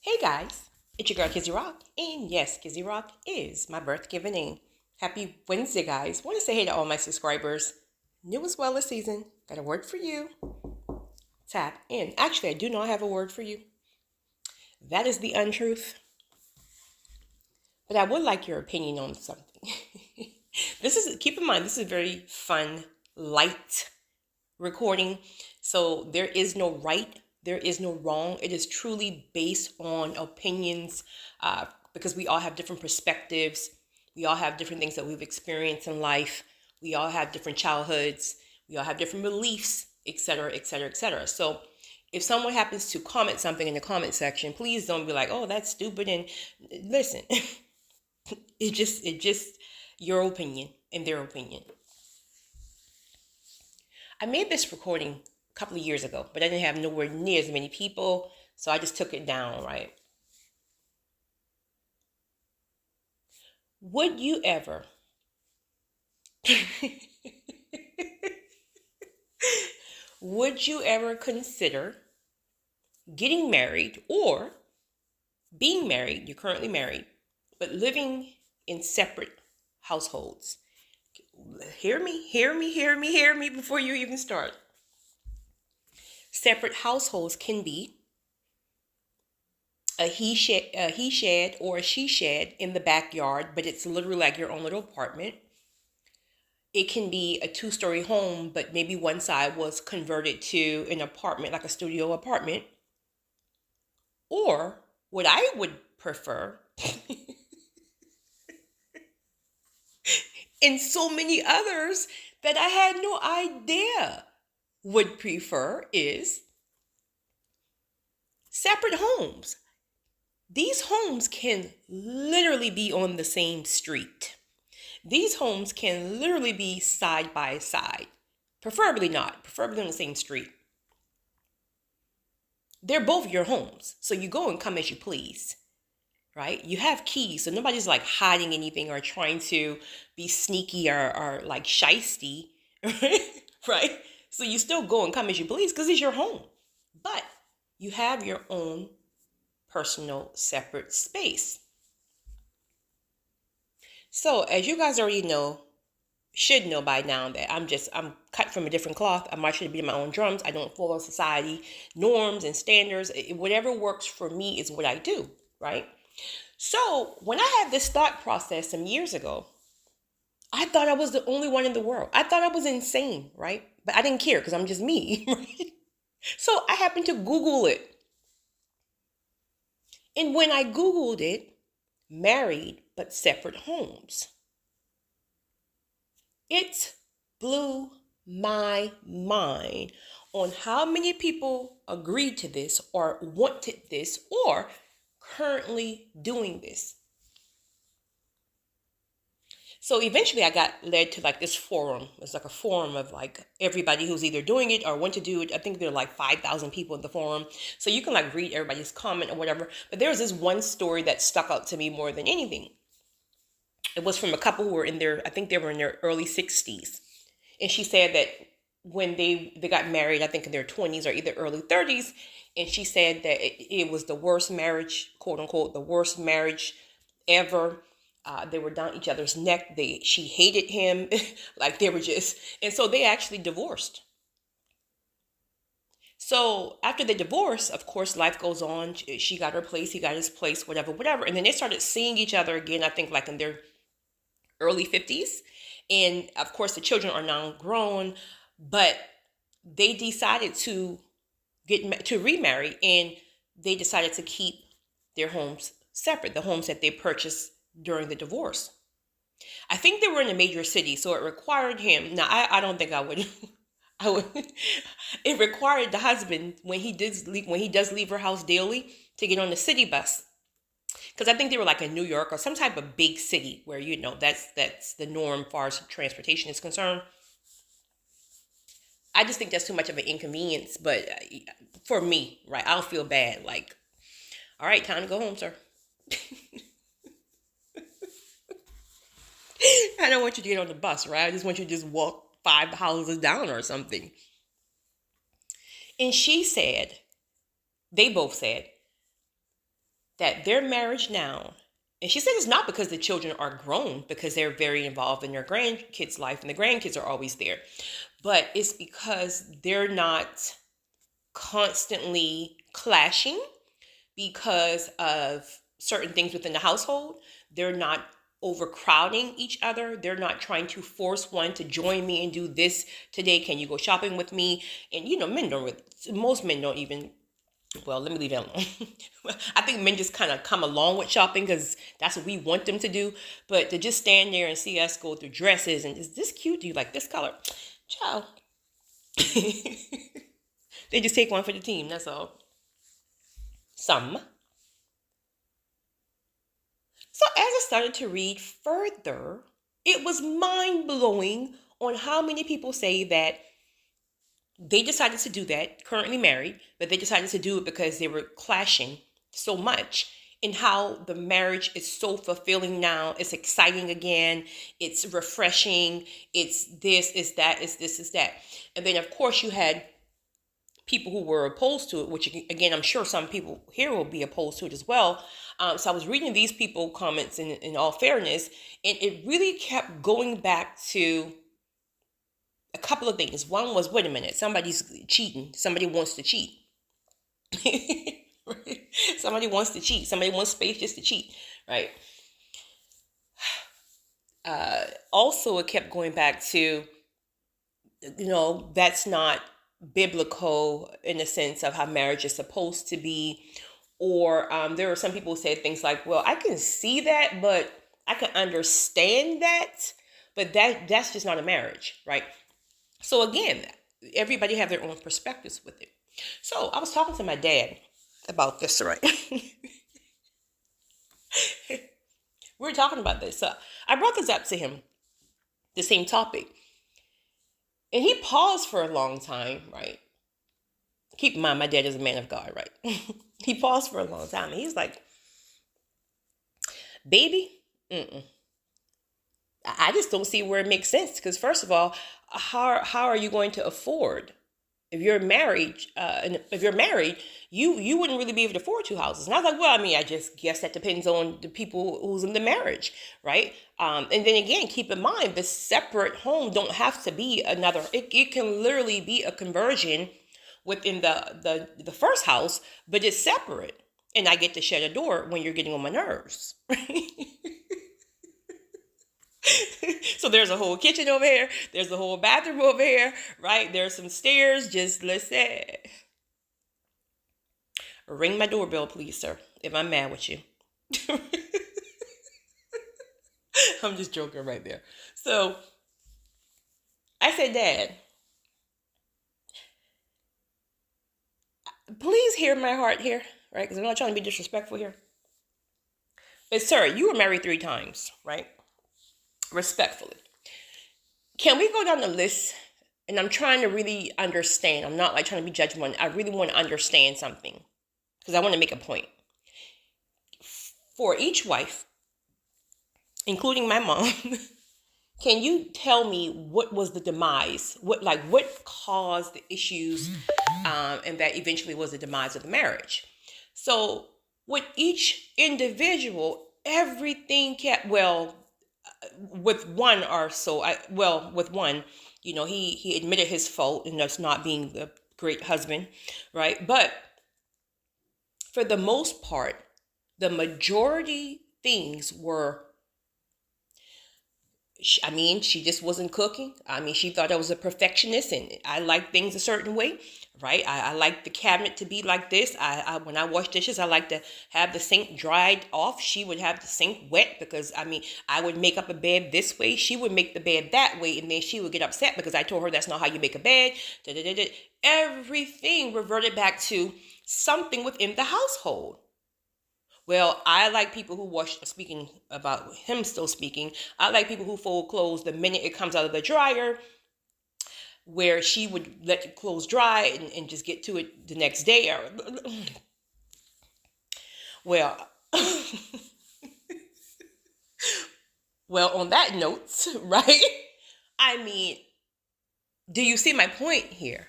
Hey guys, it's your girl Kizzy Rock, and yes, Kizzy Rock is my birth given name. Happy Wednesday, guys. Want to say hey to all my subscribers. New as well this season. Got a word for you. Tap in. Actually, I do not have a word for you. That is the untruth. But I would like your opinion on something. Keep in mind, this is a very fun, light recording. So there is no right, there is no wrong. It is truly based on opinions because we all have different perspectives. We all have different things that we've experienced in life. We all have different childhoods. We all have different beliefs, etc., etc., etc. So if someone happens to comment something in the comment section, please don't be like, oh, that's stupid. And listen, it just your opinion and their opinion. I made this recording a couple of years ago, but I didn't have nowhere near as many people, so I just took it down, right? Would you ever would you ever consider getting married or being married, you're currently married, but living in separate households? Hear me, hear me, hear me, hear me before you even start. Separate households can be a he shed or a she shed in the backyard, but it's literally like your own little apartment. It can be a two-story home, but maybe one side was converted to an apartment, like a studio apartment. Or what I would prefer, and so many others that I had no idea would prefer, is separate homes. These homes can literally be on the same street. These homes can literally be side by side. Preferably not, preferably on the same street. They're both your homes, so you go and come as you please, right? You have keys, so nobody's like hiding anything or trying to be sneaky or like shisty, right? So you still go and come as you please because it's your home, but you have your own personal separate space. So as you guys already know, should know by now that I'm cut from a different cloth. I'm actually beating my own drums. I don't follow society norms and standards. Whatever works for me is what I do, right? So when I had this thought process some years ago, I thought I was the only one in the world. I thought I was insane, right? But I didn't care because I'm just me, right? So I happened to Google it. And when I Googled it, married but separate homes, it blew my mind on how many people agreed to this or wanted this or currently doing this. So eventually I got led to like this forum. It's like a forum of like everybody who's either doing it or want to do it. I think there are like 5,000 people in the forum. So you can like read everybody's comment or whatever. But there was this one story that stuck out to me more than anything. It was from a couple who were in their, I think they were in their early 60s. And she said that when they got married, I think in their 20s or either early 30s, and she said that it was the worst marriage, quote unquote, the worst marriage ever. They were down each other's neck. She hated him, like they were just, and so they actually divorced. So after the divorce, of course, life goes on. She got her place, he got his place, whatever, whatever. And then they started seeing each other again, I think like in their early 50s. And of course, the children are now grown, but they decided to remarry, and they decided to keep their homes separate, the homes that they purchased during the divorce. I think they were in a major city, so it required him. Now, I don't think I would. I would. It required the husband when he does leave her house daily to get on the city bus, because I think they were like in New York or some type of big city where that's the norm as far as transportation is concerned. I just think that's too much of an inconvenience, but for me, right, I'll feel bad. Like, all right, time to go home, sir. I don't want you to get on the bus, right? I just want you to just walk 5 houses down or something. And they both said, that their marriage now, and she said it's not because the children are grown, because they're very involved in their grandkids' life and the grandkids are always there, but it's because they're not constantly clashing because of certain things within the household. They're not overcrowding each other. They're not trying to force one to join me and do this today. Can you go shopping with me? And men don't really, most men don't even, well, let me leave that alone. I think men just kind of come along with shopping because that's what we want them to do. But to just stand there and see us go through dresses and, is this cute? Do you like this color? Ciao. They just take one for the team. That's all. Some. So as I started to read further, it was mind-blowing on how many people say that they decided to do that, currently married, but they decided to do it because they were clashing so much, and how the marriage is so fulfilling now. It's exciting again. It's refreshing. It's this, it's that, it's this, it's that. And then, of course, you had people who were opposed to it, which, again, I'm sure some people here will be opposed to it as well. So I was reading these people comments in all fairness, and it really kept going back to a couple of things. One was, wait a minute, somebody's cheating. Somebody wants to cheat. Right? Somebody wants to cheat. Somebody wants space just to cheat, right? Also, it kept going back to, that's not biblical in the sense of how marriage is supposed to be. Or there are some people who say things like, well, I can see that, but I can understand that, but that's just not a marriage, right? So again, everybody have their own perspectives with it. So I was talking to my dad about this, right? We were talking about this. So I brought this up to him, the same topic. And he paused for a long time, right? Keep in mind, my dad is a man of God, right? He paused for a long time. And he's like, baby, I just don't see where it makes sense. Because first of all, how are you going to afford? If you're married, you wouldn't really be able to afford two houses. And I was like, well, I just guess that depends on the people who's in the marriage, right? And then again, keep in mind, the separate home don't have to be another. It can literally be a conversion within the first house, but it's separate. And I get to shut a door when you're getting on my nerves. So there's a whole kitchen over here. There's a whole bathroom over here, right? There's some stairs. Just listen. Ring my doorbell, please, sir, if I'm mad with you. I'm just joking right there. So I said, Dad, please hear my heart here, right? Because I'm not trying to be disrespectful here. But sir, you were married 3 times, right? Respectfully. Can we go down the list? And I'm trying to really understand. I'm not like trying to be judgmental. I really want to understand something because I want to make a point. For each wife, including my mom, can you tell me what was the demise? What caused the issues, and that eventually was the demise of the marriage? So with each individual, everything kept with one with one, he admitted his fault and that's not being the great husband, right? But for the most part, the majority things were, she just wasn't cooking. She thought I was a perfectionist and I like things a certain way, right? I like the cabinet to be like this. When I wash dishes, I like to have the sink dried off. She would have the sink wet because, I would make up a bed this way. She would make the bed that way. And then she would get upset because I told her that's not how you make a bed. Everything reverted back to something within the household. Well, I like people who speaking about him still speaking, I like people who fold clothes the minute it comes out of the dryer, where she would let the clothes dry and just get to it the next day. Well, on that note, right? Do you see my point here?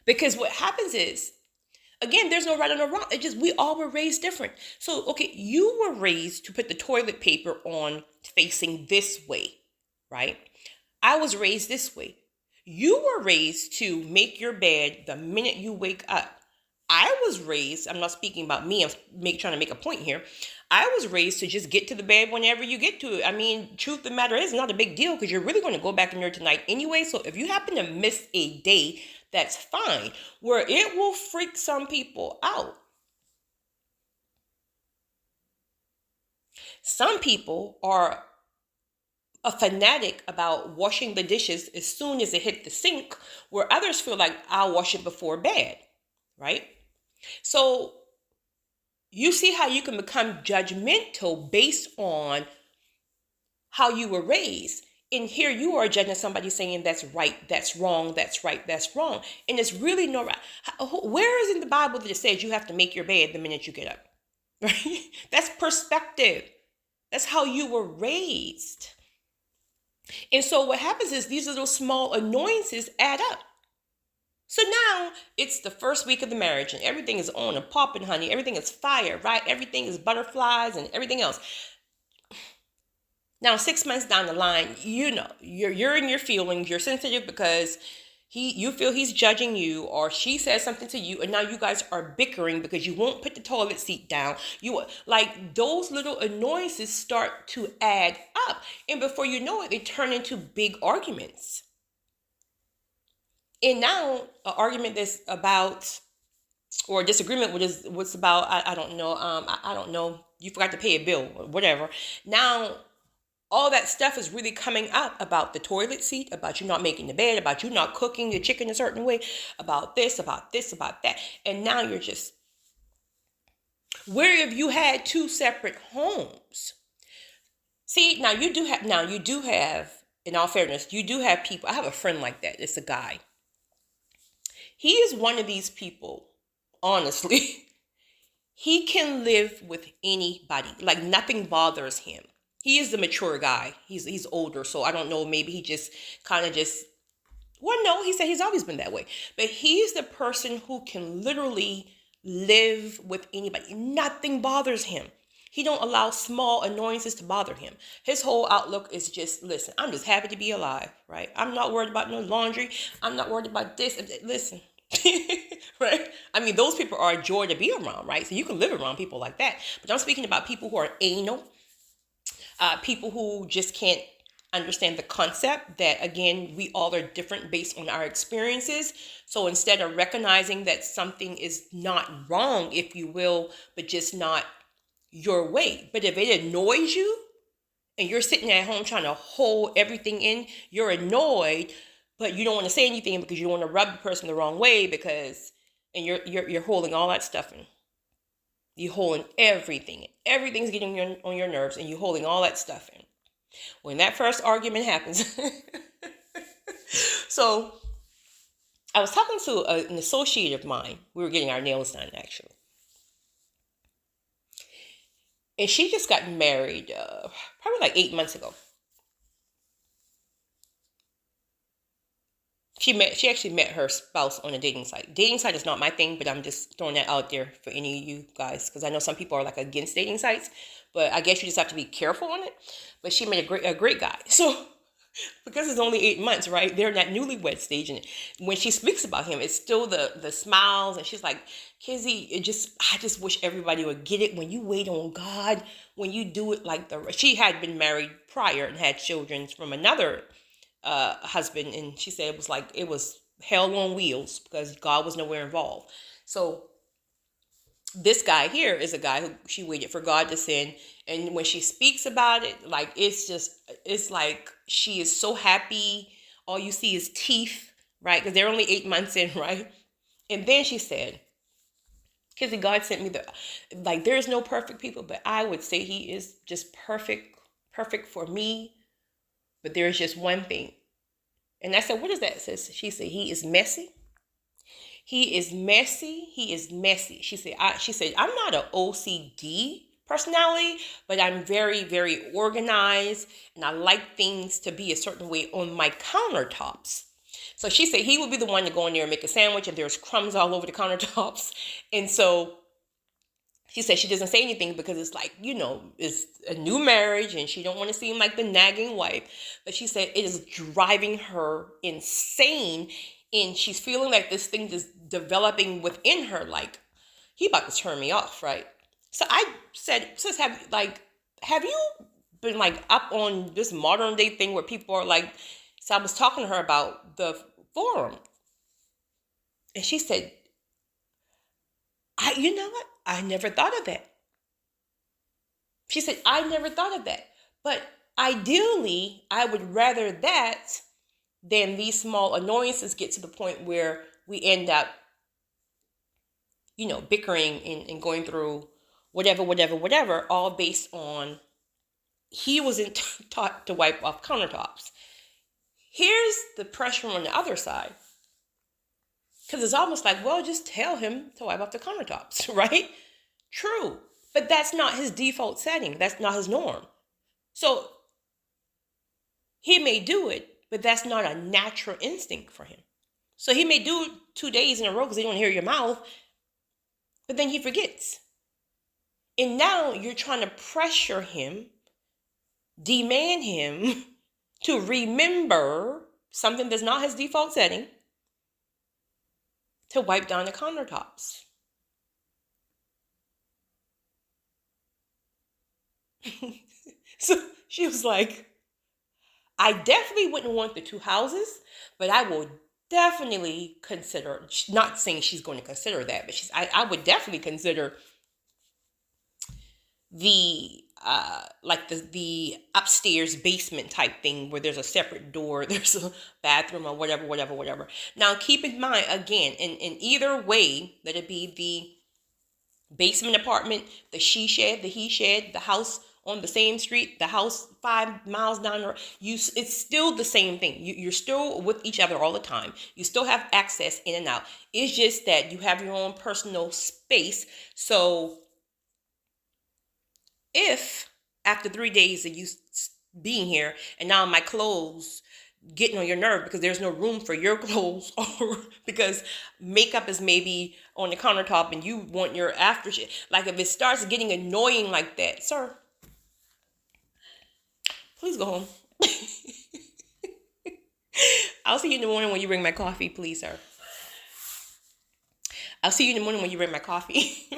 Because what happens is, Again, there's no right or no wrong. It just, we all were raised different. So, okay, you were raised to put the toilet paper on facing this way, right? I was raised this way. You were raised to make your bed the minute you wake up. I was raised, I'm not speaking about me, trying to make a point here. I was raised to just get to the bed whenever you get to it. I mean, truth of the matter is, not a big deal because you're really going to go back in there tonight anyway. So if you happen to miss a day, that's fine. Where it will freak some people out. Some people are a fanatic about washing the dishes as soon as it hit the sink, where others feel like, I'll wash it before bed, right? So you see how you can become judgmental based on how you were raised. And here you are judging somebody saying that's right, that's wrong, that's right, that's wrong. And it's really no right. Where is in the Bible that it says you have to make your bed the minute you get up? Right? That's perspective. That's how you were raised. And so what happens is these little small annoyances add up. So now it's the first week of the marriage and everything is on and popping, honey. Everything is fire, right? Everything is butterflies and everything else. Now, 6 months down the line, you know, you're in your feelings. You're sensitive because you feel he's judging you, or she says something to you, and now you guys are bickering because you won't put the toilet seat down. You like those little annoyances start to add up, and before you know it, they turn into big arguments. And now an argument that's about, or a disagreement what's about, I don't know, I don't know, you forgot to pay a bill or whatever. Now all that stuff is really coming up about the toilet seat, about you not making the bed, about you not cooking your chicken a certain way, about this, about that. And now you're just, where have you had two separate homes? See, now you do have, in all fairness, you do have people. I have a friend like that. It's a guy. He is one of these people, honestly. He can live with anybody. Like nothing bothers him. He is the mature guy. He's older, so I don't know. Maybe he just kind of well, no, he said he's always been that way. But he's the person who can literally live with anybody. Nothing bothers him. He don't allow small annoyances to bother him. His whole outlook is just, listen, I'm just happy to be alive, right? I'm not worried about no laundry. I'm not worried about this. Listen, right? I mean, those people are a joy to be around, right? So you can live around people like that. But I'm speaking about people who are anal. People who just can't understand the concept that, again, we all are different based on our experiences. So instead of recognizing that something is not wrong, if you will, but just not your way. But if it annoys you and you're sitting at home trying to hold everything in, you're annoyed, but you don't want to say anything because you don't want to rub the person the wrong way and you're holding all that stuff in. You're holding everything. Everything's getting on your nerves and you're holding all that stuff in. When that first argument happens. So I was talking to an associate of mine. We were getting our nails done, actually. And she just got married probably like 8 months ago. She actually met her spouse on a dating site. Dating site is not my thing, but I'm just throwing that out there for any of you guys because I know some people are like against dating sites, but I guess you just have to be careful on it. But she met a great guy. So because it's only 8 months, right? They're in that newlywed stage, and when she speaks about him, it's still the smiles, and she's like, Kizzy, I just wish everybody would get it. When you wait on God, when you do it like she had been married prior and had children from another husband, and she said it was hell on wheels because God was nowhere involved. So this guy here is a guy who she waited for God to send, and when she speaks about it, like it's like she is so happy. All you see is teeth, right? Because they're only 8 months in, right? And then she said, Kizzy, God sent me there's no perfect people, but I would say he is just perfect for me. But there's just one thing. And I said, what is that? She said, he is messy. He is messy. He is messy. She said, I'm not an OCD personality, but I'm very, very organized. And I like things to be a certain way on my countertops. So she said he would be the one to go in there and make a sandwich, and there's crumbs all over the countertops. And so she said she doesn't say anything because it's like, it's a new marriage and she don't want to seem like the nagging wife. But she said it is driving her insane, and she's feeling like this thing just developing within her, like he about to turn me off, right? So I said, sis, have you been like up on this modern day thing where people are like, so I was talking to her about the forum, and she said, you know what? I never thought of that. She said, I never thought of that. But ideally, I would rather that than these small annoyances get to the point where we end up, bickering and going through whatever, all based on he wasn't taught to wipe off countertops. Here's the pressure on the other side. Because it's almost like, well, just tell him to wipe off the countertops, right? True. But that's not his default setting. That's not his norm. So he may do it, but that's not a natural instinct for him. So he may do it 2 days in a row because he don't hear your mouth, but then he forgets. And now you're trying to pressure him, demand him to remember something that's not his default setting, to wipe down the countertops. So she was like, I definitely wouldn't want the 2 houses, but I will definitely consider, not saying she's going to consider that, but I would definitely consider the the upstairs basement type thing where there's a separate door, there's a bathroom or whatever. Now keep in mind, again, in either way, let it be the basement apartment, the she shed, the he shed, the house on the same street, the house 5 miles down the road, it's still the same thing. You're still with each other all the time. You still have access in and out. It's just that you have your own personal space. So if after 3 days of you being here and now my clothes getting on your nerve because there's no room for your clothes, or because makeup is maybe on the countertop and you want your aftershave, like if it starts getting annoying like that, sir, please go home. I'll see you in the morning when you bring my coffee, please, sir. I'll see you in the morning when you bring my coffee.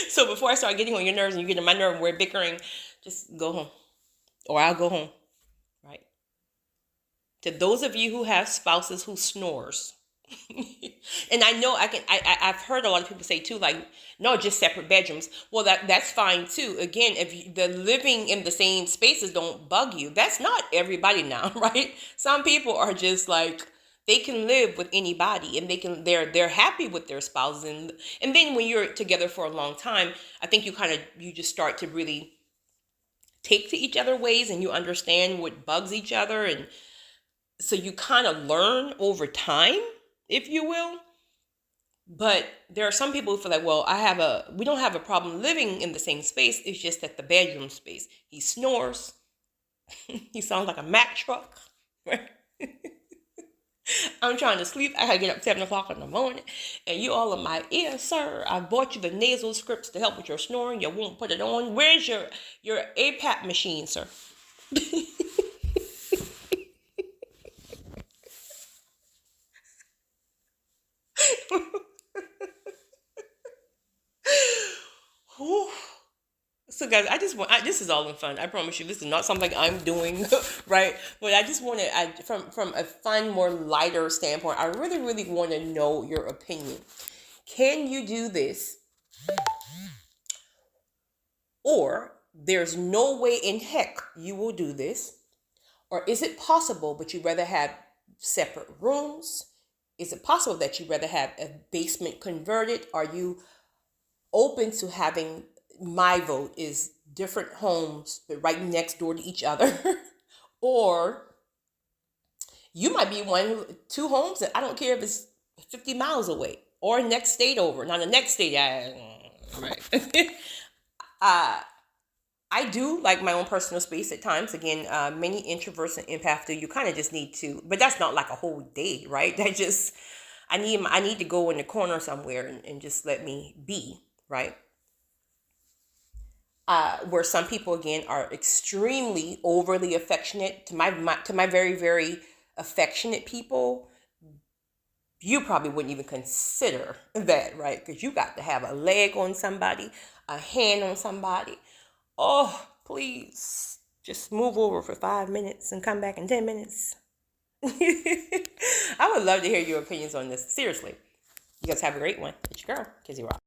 So before I start getting on your nerves and you get on my nerve and we're bickering, just go home. Or I'll go home. Right? To those of you who have spouses who snores. And I know I've heard a lot of people say too, like, no, just separate bedrooms. Well, that's fine too. Again, if the living in the same spaces don't bug you, that's not everybody now, right? Some people are just like, they can live with anybody and they're happy with their spouses. And then when you're together for a long time, I think you just start to really take to each other ways and you understand what bugs each other. And so you kind of learn over time, if you will. But there are some people who feel like, well, we don't have a problem living in the same space. It's just that the bedroom space, he snores. He sounds like a Mack truck. Right? I'm trying to sleep. I gotta get up 7 o'clock in the morning, and you all in my ear, sir. I bought you the nasal scripts to help with your snoring. You won't put it on. Where's your APAP machine, sir? So guys, this is all in fun. I promise you, this is not something I'm doing, right? But I just want to, from a fun, more lighter standpoint, I really, really want to know your opinion. Can you do this? Or there's no way in heck you will do this? Or is it possible, but you'd rather have separate rooms? Is it possible that you'd rather have a basement converted? Are you open to having, my vote is different homes, but right next door to each other? Or you might be 2 homes that I don't care if it's 50 miles away or next state over. Now the next state, right. I do like my own personal space at times. Again, many introverts and empaths do. You kind of just need to, but that's not like a whole day, right? That just, I need to go in the corner somewhere and just let me be, right? Where some people again are extremely overly affectionate to my very very affectionate people, you probably wouldn't even consider that, right? Because you got to have a leg on somebody, a hand on somebody. Oh, please just move over for 5 minutes and come back in 10 minutes. I would love to hear your opinions on this. Seriously. You guys have a great one. It's your girl, Kizzy Rock.